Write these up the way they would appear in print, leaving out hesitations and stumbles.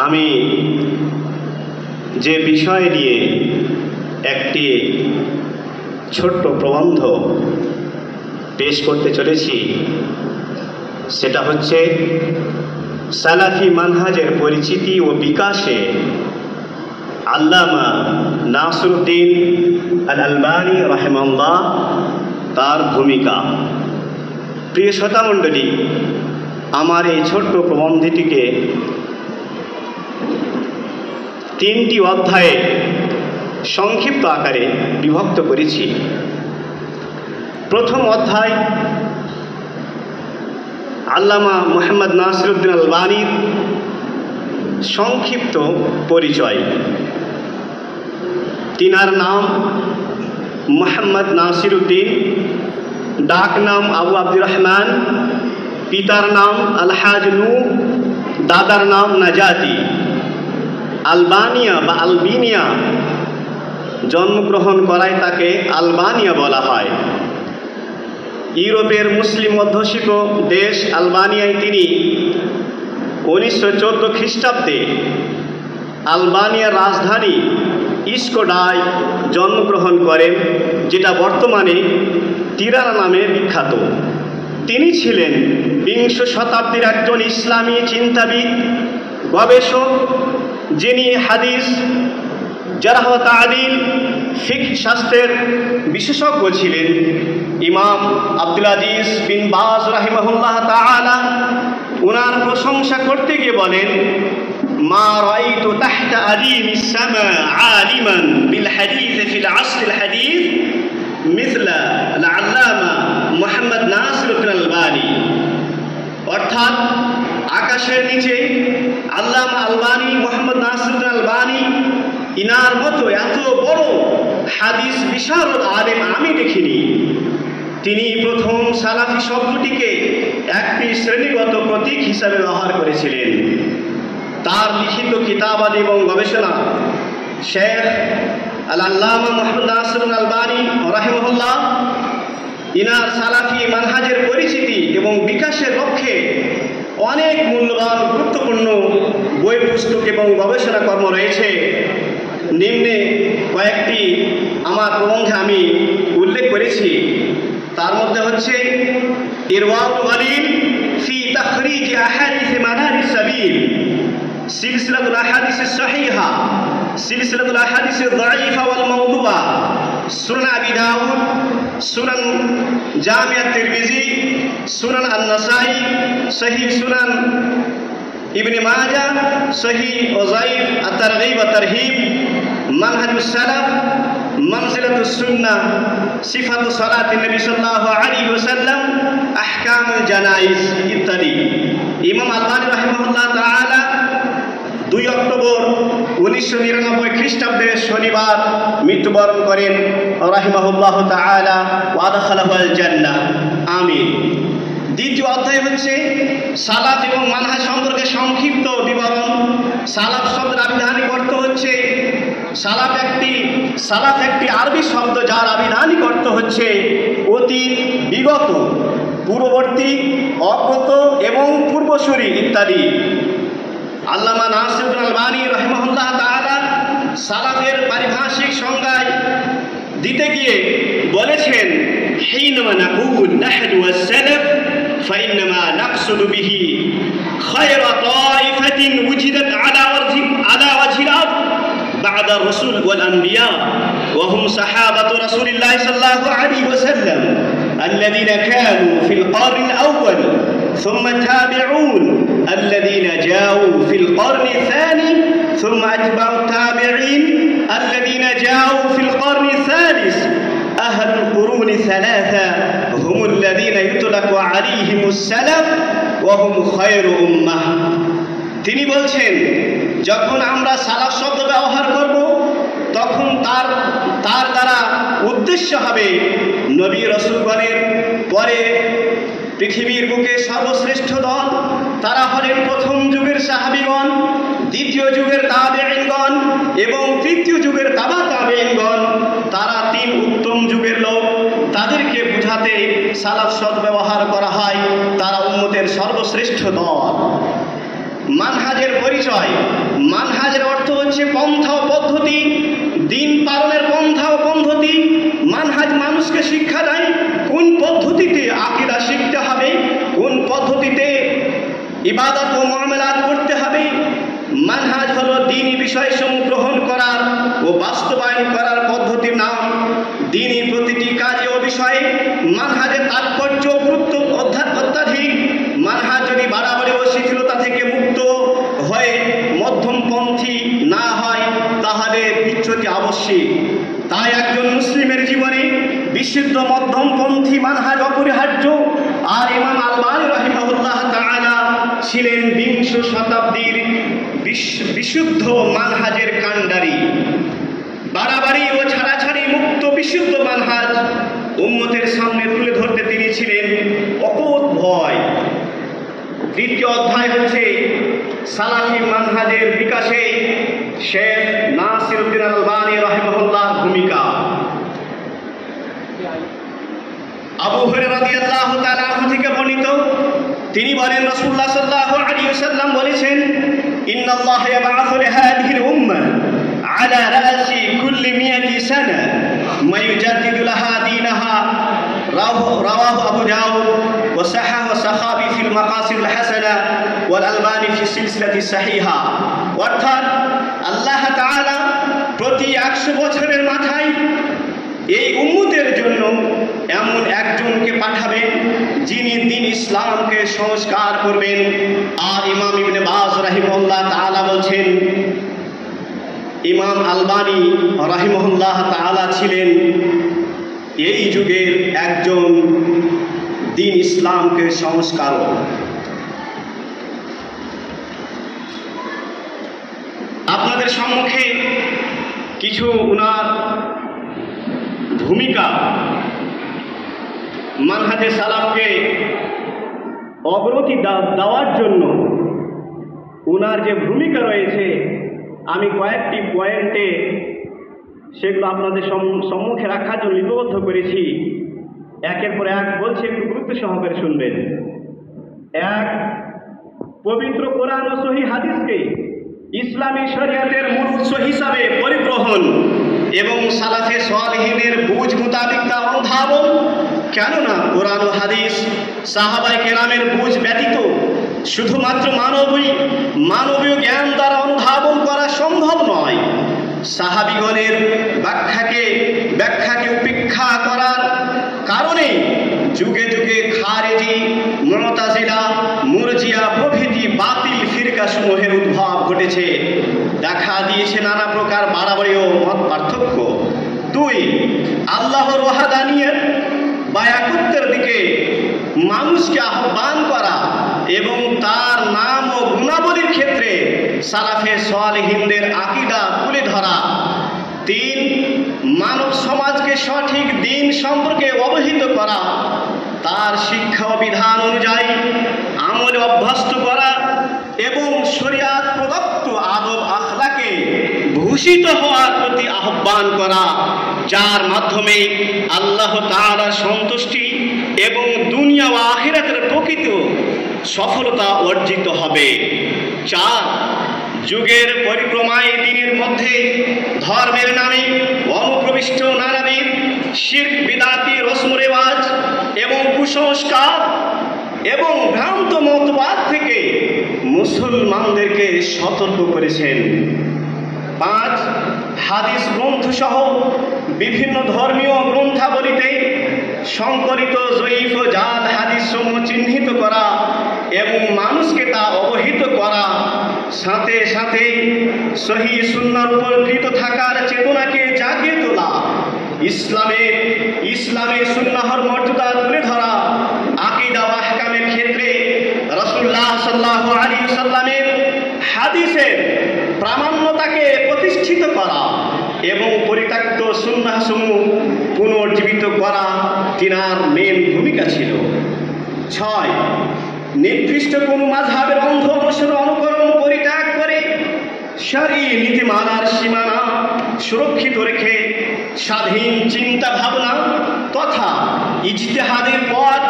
আমি যে বিষয় নিয়ে একটি ছোট্ট প্রবন্ধ পেশ করতে চলেছি সেটা হচ্ছে সালাফি মানহাজের পরিচিতি ও বিকাশে আল্লামা নাসিরউদ্দিন আল আলবানী রাহিমাহুল্লাহ তার ভূমিকা। প্রিয় শ্রোতামণ্ডলী, আমার এই ছোট্ট প্রবন্ধটিকে তিনটি অধ্যায়ে সংক্ষিপ্ত আকারে বিভক্ত করেছি। প্রথম অধ্যায় আল্লামা মুহাম্মদ নাসিরউদ্দিন আল আলবানীর সংক্ষিপ্ত পরিচয়। তিনার নাম মুহাম্মদ নাসিরউদ্দিন, ডাক নাম আবু আব্দুর রহমান, পিতার নাম আলহাজ নূহ, দাদার নাম নাজাতি। আলবানিয়া বা আলবেনিয়া জন্মগ্রহণ করায় তাকে আলবানিয়া বলা হয়। ইউরোপের মুসলিম অধ্যুষিত দেশ আলবানিয়ায় তিনি 1914 খ্রিস্টাব্দে আলবানিয়ার রাজধানী ইস্কোডায় জন্মগ্রহণ করেন, যেটা বর্তমানে তিরানা নামে বিখ্যাত। তিনি ছিলেন বিংশ শতাব্দীর একজন ইসলামী চিন্তাবিদ, গবেষক, যিনি হাদিস, জারহ ওয়া তা'দীল, ফিকহ শাস্ত্রের বিশেষজ্ঞ ছিলেন। ইমাম আব্দুল আজিজ বিন বাজ রাহিমাহুল্লাহ তাআলা ওনার প্রশংসা করতে গিয়ে বলেন, মা রাআইতু তাহতা আদিমিস সামা আলিমান বিল হাদিস ফিল আসরিল হাদিস মিছলা আল আল্লামা মুহাম্মদ নাসিরউদ্দিন আল আলবানী। অর্থাৎ আকাশের নিচে আল্লামা আলবানী, মুহাম্মদ নাসিরউদ্দিন আল আলবানী, ইনার মতো এত বড় হাদিস বিশারদ আলেম আমি দেখিনি। তিনি প্রথম সালাফি শব্দটিকে একটি শ্রেণীগত প্রতীক হিসাবে ব্যবহার করেছিলেন। তার লিখিত কিতাবাদি এবং গবেষণা শেখ আল-আল্লামা মুহাম্মদ নাসিরউদ্দিন আল আলবানী রাহিমাহুল্লাহ ইনার সালাফি মানহাজের পরিচিতি এবং বিকাশের লক্ষ্যে অনেক মূল্যবান গুরুত্বপূর্ণ বই, পুস্তক এবং গবেষণা কর্ম রয়েছে। নিম্নে কয়েকটি আমার প্রবন্ধে আমি উল্লেখ করেছি। তার মধ্যে হচ্ছে ইরওয়াউল গালিল ফি তাখরিজ আহাদিস মানারিস সাবিল, সিলসিলাতুল আহাদিস সহিহা, সিলসিলাতুল আহাদিস দাঈফা ওয়াল মাওদুআ, সুনান আবি দাউদ, সুনান জামিআত তিরমিজি, সুনান আন-নাসাই, সহিহ সুনান ইবনে মাজাহ, সহিহ উযাইফ, আত-তারগীব ওয়া তারহিব, মানহাজুস সালাফ, মানজিলাতুস সুন্নাহ, সিফাতু সালাতিন নবী সাল্লাল্লাহু আলাইহি ওয়াসাল্লাম, আহকামুল জানাইজ ইত্যাদি। ইমাম আলবানী রাহিমাহুল্লাহ তাআলা 2 অক্টোবর 1999 খ্রিস্টাব্দে শনিবার মৃত্যুবরণ করেন রাহিমাহুল্লাহ তাআলা ওয়া আদখালাহুল জান্নাহ, আমিন। দ্বিতীয় অধ্যায় হচ্ছে সালাফ এবং মানহাজ সম্পর্কে সংক্ষিপ্ত বিবরণ। সালাফ শব্দের আবিধানিক অর্থ হচ্ছে, সালাফ একটি আরবি শব্দ যার আবিধানিক অর্থ হচ্ছে অতীত, বিগত, পূর্ববর্তী, অগ্রত এবং পূর্বসূরি ইত্যাদি। আল্লামা নাসিরউদ্দিন আল আলবানী রাহিমাহুল্লাহ তাআলা সালাফের পারিভাষিক সংজ্ঞায় দিতে গিয়ে বলেছেন, হিনামা নাকুল নাহনু ওয়াস-সালাফ ফাইন্নামা নাকসুদু বিহি খায়রা তাইফাতিন উজিদাত আলা ওয়াজহিল আরদ বা'দা আর-রাসূল ওয়াল আনবিয়া ওয়া হুম সাহাবাতু রাসূলিল্লাহি সাল্লাল্লাহু আলাইহি ওয়াসাল্লাম الذين كانوا في القرن الأول ثم التابعون الذين جاءوا في القرن الثاني ثم أتباع التابعين الذين جاءوا في القرن الثالث أهل القرون الثلاثة هم الذين يطلق عليهم السلف وهم خير أمة। তিনি বলছেন, যখন আমরা সালাফ শব্দ ব্যবহার করব তখন তার দ্বারা উদ্দেশ্য হবে নবী রাসূলগণের পরে পৃথিবীর বুকে সর্বশ্রেষ্ঠ দল। তারা হলেন প্রথম যুগের সাহাবীগণ, দ্বিতীয় যুগের তাবেঈনগণ এবং তৃতীয় যুগের তাবা তাবেঈনগণ। তারা 3 উত্তম যুগের লোক। তাদেরকে বোঝাতে সালাফ শব্দ ব্যবহার করা হয়। তারা উম্মতের সর্বশ্রেষ্ঠ দল। মানহাজের পরিচয়। মানহাজের অর্থ হচ্ছে পন্থা ও পদ্ধতি, দিন পালনের পন্থা ও পদ্ধতি। মানহাজ মানুষকে শিক্ষা দেয় কোন পদ্ধতিতে আকীদা শিখতে হবে, কোন পদ্ধতিতে ইবাদত ও মুআমালাত করতে হবে। মানহাজ হলো দ্বীনি বিষয়সমূহ গ্রহণ করার ও বাস্তবায়ন করার পদ্ধতির নাম। দ্বীনি প্রতিটি কাজে ও বিষয়ে মানহাজের তাৎপর্য গুরুত্ব অত্যাধিক। মানহাজ যদি বাড়াবাড়ি ও শিথিলতা থেকে মুক্ত হয়ে মধ্যমপন্থী না হয় তাহলে বিচ্যুতি আবশ্যিক। তাই একজন মুসলিমের জীবনে বিশুদ্ধ মধ্যমপন্থী মানহাজ অপরিহার্য। আর ইমাম আলবানী রাহিমাহুল্লাহ তাআলা ছিলেন 20 শতাব্দীর বিশুদ্ধ মানহাজের কাণ্ডারী। বাড়াবাড়ি ও ছাড়াছাড়ি মুক্ত বিশুদ্ধ মানহাজ উম্মতের সামনে তুলে ধরতে তিনি ছিলেন অকুত ভয়। তৃতীয় অধ্যায় হচ্ছে সালাফি মানহাজের বিকাশে শেখ নাসিরউদ্দিন আলবানী রাহিমাহুল্লাহর ভূমিকা। আবু হুরায়রা রাদিয়াল্লাহু তাআলা আনহু থেকে বর্ণিত, তিনি বলেন রাসূলুল্লাহ সাল্লাল্লাহু আলাইহি ওয়াসাল্লাম বলেছেন, ইন্নাল্লাহা ইয়াবআসু লিহাদিহিল উম্মাহ আলা রাসি কুল্লি মিয়াতি সানা মা ইউজাদ্দিদু লাহা দীনাহা। রাওয়াহু আবু দাউদ ওয়া সাহাহু সাখাবি ফিল মাকাসিদিল হাসানা ওয়াল আলবানী ফি সিলসিলাতিস সাহিহা। অর্থাৎ আল্লাহ তাআলা প্রতি 100 বছরের মাথায় এই উম্মতের জন্য এমন একজনকে পাঠাবেন যিনি দ্বীন ইসলামকে সংস্কার করবেন। আর ইমাম ইবনে বাজ রাহিমাহুল্লাহ তাআলা বলছেন, ইমাম আলবানী রাহিমাহুল্লাহ তাআলা ছিলেন এই যুগের একজন দ্বীন ইসলামকে সংস্কারক। আপনাদের সম্মুখে কিছু উনার ভূমিকা, মানহাজে সালাফকে অগ্রগতি দেওয়ার জন্য উনার যে ভূমিকা রয়েছে আমি কয়েকটি পয়েন্টে সেগুলো আপনাদের সম্মুখে রাখার জন্য লিপিবদ্ধ করেছি। একের পর এক বলছি, একটু গুরুত্ব সহকারে শুনবেন। এক, পবিত্র কোরআন ও সহিহ হাদিসকে ইসলামী শরিয়তের মূল উৎস হিসাবে পরিগ্রহণ এবং সালাফে সালেহিনের বুঝ মোতাবিক তা অনুধাবন। কেননা কোরআন ও হাদিস সাহাবায়ে কেরামের বুঝ ব্যতীত শুধুমাত্র মানবীয় জ্ঞান দ্বারা অনুধাবন করা সম্ভব নয়। সাহাবিগণের ব্যাখ্যাকে উপেক্ষা করার কারণে যুগে যুগে খারেজি, মুতাজিলা, মুরজিয়া প্রভৃতি বাতিল ফিরকাসমূহের উদ্ভব ঘটেছে। দেখা দিয়েছে নানা প্রকার বাড়াবাড়ি ও মত পার্থক্য। 2, আল্লাহর ওয়াহদানিয়ত বা একত্বের দিকে মানুষকে আহ্বান করা এবং তার নাম ও গুণাবলীর ক্ষেত্রে সালাফে সালেহিনদের আকীদা তুলে ধরা। 3, মানব সমাজকে সঠিক দ্বীন সম্পর্কে অবহিত করা, তার শিক্ষা ও বিধান অনুযায়ী আমলে অভ্যস্ত করা এবং শরিয়াত প্রদত্ত আদব আখলাকে ভূষিত হওয়ার প্রতি আহ্বান করা, যার মাধ্যমে আল্লাহ তাআলার সন্তুষ্টি এবং দুনিয়া ও আখিরাতের প্রকৃত সফলতা অর্জিত হবে। 4, যুগের পরিক্রমায় দ্বীনের মধ্যে ধর্মের নামে অনুপ্রবিষ্ট নানাবিধ শিরক, বিদআতি, রসম রেওয়াজ এবং কুসংস্কার এবং ভ্রান্ত মতবাদ থেকে মুসলমানদেরকে সতর্ক করেছেন। 5, হাদিস গ্রন্থ সহ বিভিন্ন ধর্মীয় গ্রন্থাবলীতে সংকলিত জয়ীফ ও জাল হাদিস সমূহ চিহ্নিত করা এবং মানুষকে তা অবহিত করা, সাথে সাথে সহিহ সুন্নাহর উপর দৃঢ় থাকার চেতনাকে জাগিয়ে তোলা, ইসলামে সুন্নাহর মর্যাদা তুলে ধরা, আকীদা ও আহকামের ক্ষেত্রে রাসূলুল্লাহ সাল্লাল্লাহু আলাইহি ওয়াসাল্লামের হাদিসের প্রামাণ্যতাকে প্রতিষ্ঠিত করা এবং পরিত্যক্ত সুন্নাহসমূহ পুনর্জীবিত করা তিনার মেন ভূমিকা ছিল। 6, নির্দিষ্ট কোন মাযহাবের অন্ধ অনুকরণ পরিত্যাগ করে শরঈ নীতিমালার সীমানা সুরক্ষিত রেখে স্বাধীন চিন্তা ভাবনা তথা ইজতিহাদের পথ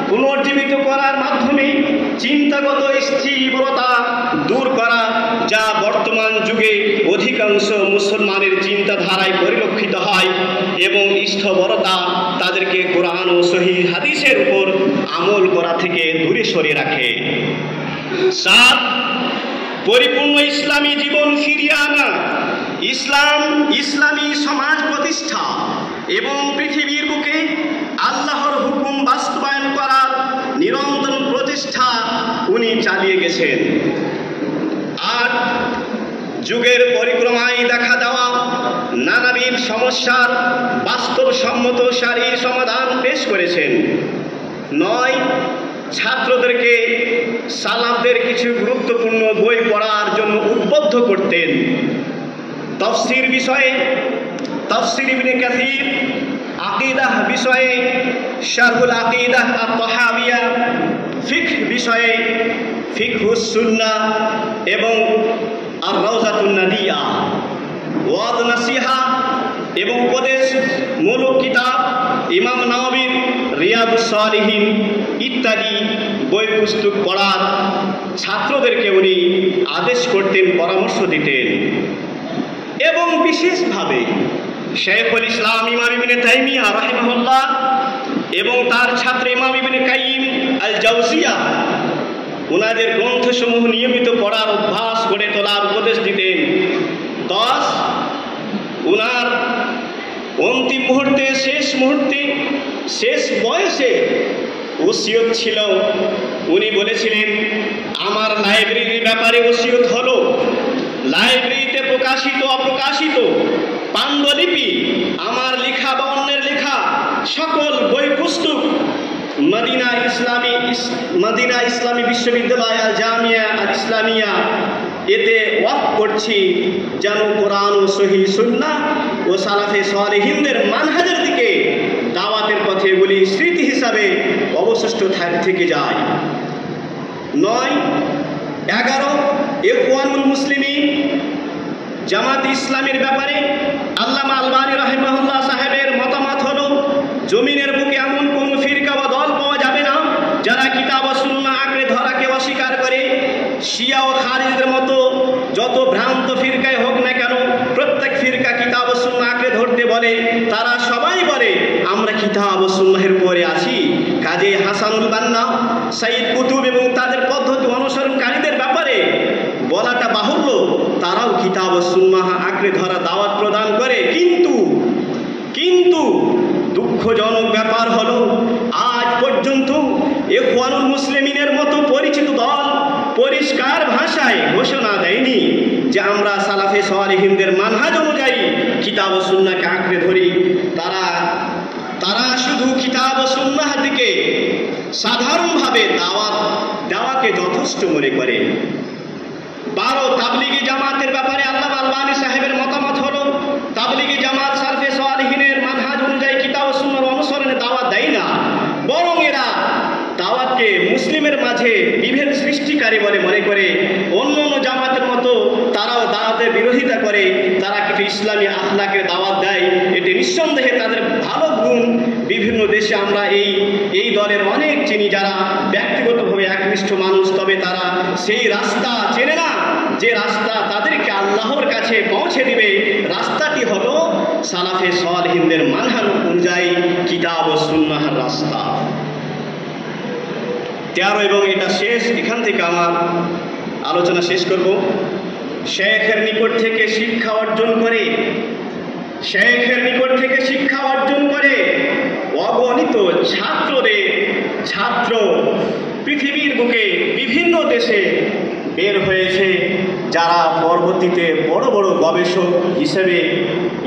পুনর্জীবিত করার মাধ্যমে চিন্তাগত স্থিরতা অধিকাংশ মুসলমানের চিন্তাধারায় পরিলক্ষিত হয় এবং স্থবরতা তাদেরকে কোরআন ও সহিহ হাদিসের উপর আমল করা থেকে দূরে সরিয়ে রাখে। 7, পরিপূর্ণ ইসলামী জীবন ফিরিয়ে আনা, ইসলামী সমাজ প্রতিষ্ঠা এবং পৃথিবীর বুকে আল্লাহর হুকুম বাস্তবায়ন করার নিরন্তর প্রচেষ্টা উনি চালিয়ে গেছেন। 8, যুগের পরিক্রমায় দেখা দেওয়া নানাবিধ সমস্যার বাস্তবসম্মত সারির সমাধান পেশ করেছেন। 9, ছাত্রদেরকে সালাফদের কিছু গুরুত্বপূর্ণ বই পড়ার জন্য উদ্বুদ্ধ করতেন। তাফসীর বিষয়ে তাফসীর ইবনে কাসীর, আকীদাহ বিষয়ে শারহুল আকীদাহ আত-তাহাবিয়া, ফিকহ বিষয়ে ফিকহুস সুন্নাহ এবং আর-রাওযাতুন নাদিয়া, ওয়াজ নসিহা এবং উপদেশমূলক কিতাব ইমাম নাওয়াবীর রিয়াদুস সালিহিন ইত্যাদি বই পুস্তক পড়ার ছাত্রদেরকে উনি আদেশ করতেন, পরামর্শ দিতেন। এবং বিশেষভাবে শাইখুল ইসলাম ইমাম ইবনে তাইমিয়া রাহিমাহুল্লাহ এবং তার ছাত্র ইমাম ইবনে কাইয়িম আল জাওজিয়া ওনাদের গ্রন্থসমূহ নিয়মিত পড়ার অভ্যাস গড়ে তোলার উপদেশ দিতেন। 10, ওনার অন্তিম মুহূর্তে শেষ বয়সে ওসিয়ত ছিল, উনি বলেছিলেন, আমার লাইব্রেরির ব্যাপারে ওসিয়ত হলো, লাইব্রেরিতে প্রকাশিত অপ্রকাশিত পাণ্ডুলিপি, আমার লেখা বা অন্যের লেখা সকল বই পুস্তক মদিনা ইসলামী বিশ্ববিদ্যালয় আল জামিয়া আল ইসলামিয়া এতে ওয়াকফ করছি, যেন কোরআন ও সহিহ সুন্নাহ ও সালাফে সালেহিনদের মানহাজের দিকে দাওয়াতের পথে বলি স্মৃতি হিসাবে অবশিষ্ট থেকে যায়। 9, 11, ইখওয়ানুল মুসলিমিন জামাত ইসলামের ব্যাপারে আল্লামা আলবানী রাহিমাহুল্লাহ সাহেবের মতামত হলো, জমিনের বুকে এমন কোন ফিরকা বা দল পাওয়া যাবে না যারা কিতাব ও সুন্নাহ আঁকড়ে ধরাকে অস্বীকার করে। শিয়া ও খারিজদের মতো যত ভ্রান্ত ফিরকায় হোক না কেন, প্রত্যেক ফিরকা কিতাব ও সুন্নাহ আঁকড়ে ধরতে বলে, তারা সবাই বলে আমরা কিতাব ও সুন্নাহের পরে আছি। কাজী হাসানুল বান্না, সাইয়্যিদ কুতুব এবং তাদের পদ্ধতি অনুসরণকারীদের ব্যাপারে বলাটা বাহুল্য, তারাও কিতাব ও সুন্নাহ আঁকড়ে ধরা দাওয়াত প্রদান করে। কিন্তু দুঃখজনক ব্যাপার হলো, আজ পর্যন্ত ইখওয়ানুল মুসলিমিনের মতো পরিচিত দল পরিষ্কার ভাষায় ঘোষণা দেয়নি যে আমরা সালাফে সালেহিনদের মানহাজ অনুযায়ী কিতাব ও সুন্নাহকে আঁকড়ে ধরি। তারা শুধু কিতাব ও সুন্নাহ দিকে সাধারণভাবে দাওয়াত দেওয়াকে যথেষ্ট মনে করে। 12, তাবলিগি জামাতের ব্যাপারে আল্লামা আলবানী সাহেবের মতামত হলো, তাবলিগি জামাত সালফে সালেহিনের মানহাজ অনুযায়ী কিতাব ও সুন্নাহর অনুসরণে দাওয়াত দেয় না, বরং এরা দাওয়াতকে মুসলিমের মাঝে বিভেদ সৃষ্টিকারী বলে মনে করে। অন্য জামাতের মতো তারাও দাওয়াতের বিরোধিতা করে, তারা কিছু ইসলামী আখলাকের দাওয়াত দেয়। এটি নিঃসন্দেহে তাদের ভালো গুণ। বিভিন্ন দেশে আমরা এই দলের অনেক চিনি যারা ব্যক্তিগতভাবে একনিষ্ঠ মানুষ, তবে তারা সেই রাস্তা চেনে না যে রাস্তা তাদেরকে আল্লাহর কাছে পৌঁছে দিবে। রাস্তাটি হলো সালাফে সালেহিনদের মানহাজ অনুযায়ী কিতাব ও সুন্নাহর রাস্তা। 13 এবং এটা শেষ, এখান থেকে আমার আলোচনা শেষ করব। শেখের নিকট থেকে শিক্ষা অর্জন করে অগণিত ছাত্র পৃথিবীর বুকে বিভিন্ন দেশে বের হয়েছে, যারা পরবর্তীতে বড় বড় গবেষক হিসেবে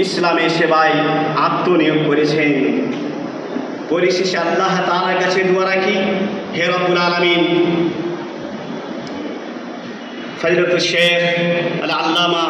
ইসলামের সেবায় আত্মনিয়োগ করেছেন। পরিশেষে আল্লাহ তাআলার কাছে দোয়া রাখি, হে রব্বুল আলামিন, ফজলতুল শেখ আল আল্লামা